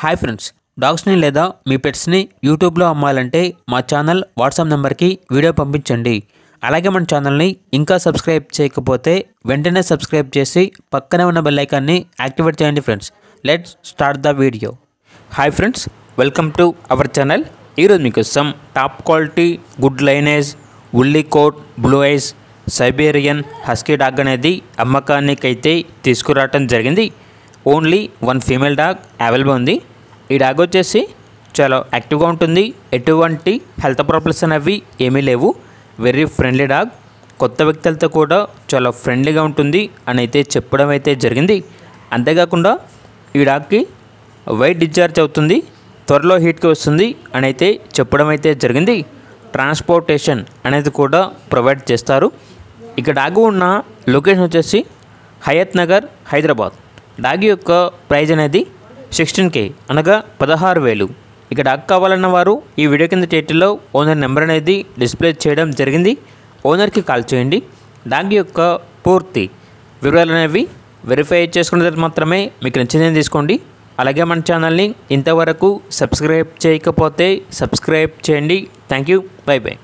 Hi friends, డాగ్స్ని లేదా మీ పెట్స్ని యూట్యూబ్లో అమ్మాలంటే మా ఛానల్ వాట్సాప్ నెంబర్కి వీడియో పంపించండి. అలాగే మన ఛానల్ని ఇంకా సబ్స్క్రైబ్ చేయకపోతే వెంటనే సబ్స్క్రైబ్ చేసి పక్కనే ఉన్న బెల్ ఐకాన్ని యాక్టివేట్ చేయండి. Friends, let's start the video. Hi friends, welcome to our channel. ఈరోజు మీకోసం top quality good lineage woolly coat blue eyes Siberian husky dog అనేది అమ్మకానికి అయితే తీసుకురావటం జరిగింది. Only one female dog available ఉంది. ఈ డాగ్ వచ్చేసి చాలా యాక్టివ్గా ఉంటుంది. ఎటువంటి హెల్త్ ప్రాబ్లమ్స్ అనేవి ఏమీ లేవు. Very friendly dog. కొత్త వ్యక్తులతో కూడా చాలా ఫ్రెండ్లీగా ఉంటుంది అని అయితే చెప్పడం అయితే జరిగింది. అంతేకాకుండా ఈ డాగ్కి వైట్ డిశ్చార్జ్ అవుతుంది, త్వరలో హీట్కి వస్తుంది అని అయితే చెప్పడం అయితే జరిగింది. ట్రాన్స్పోర్టేషన్ అనేది కూడా ప్రొవైడ్ చేస్తారు. ఇక డాగ్ ఉన్న లొకేషన్ వచ్చేసి హయత్ నగర్, హైదరాబాద్. డాగ్ యొక్క ప్రైజ్ అనేది 16K అనగా 16,000. ఇక డాగ్ కావాలన్న వారు ఈ వీడియో కింద టైటిల్లో ఓనర్ నెంబర్ అనేది డిస్ప్లే చేయడం జరిగింది. ఓనర్కి కాల్ చేయండి. డాగ్ యొక్క పూర్తి వివరాలు అనేవి వెరిఫై చేసుకున్న తర్వాత మాత్రమే మీకు నచ్చిందని తీసుకోండి. అలాగే మన ఛానల్ని ఇంతవరకు సబ్స్క్రైబ్ చేయకపోతే సబ్స్క్రైబ్ చేయండి. Thank you. By by.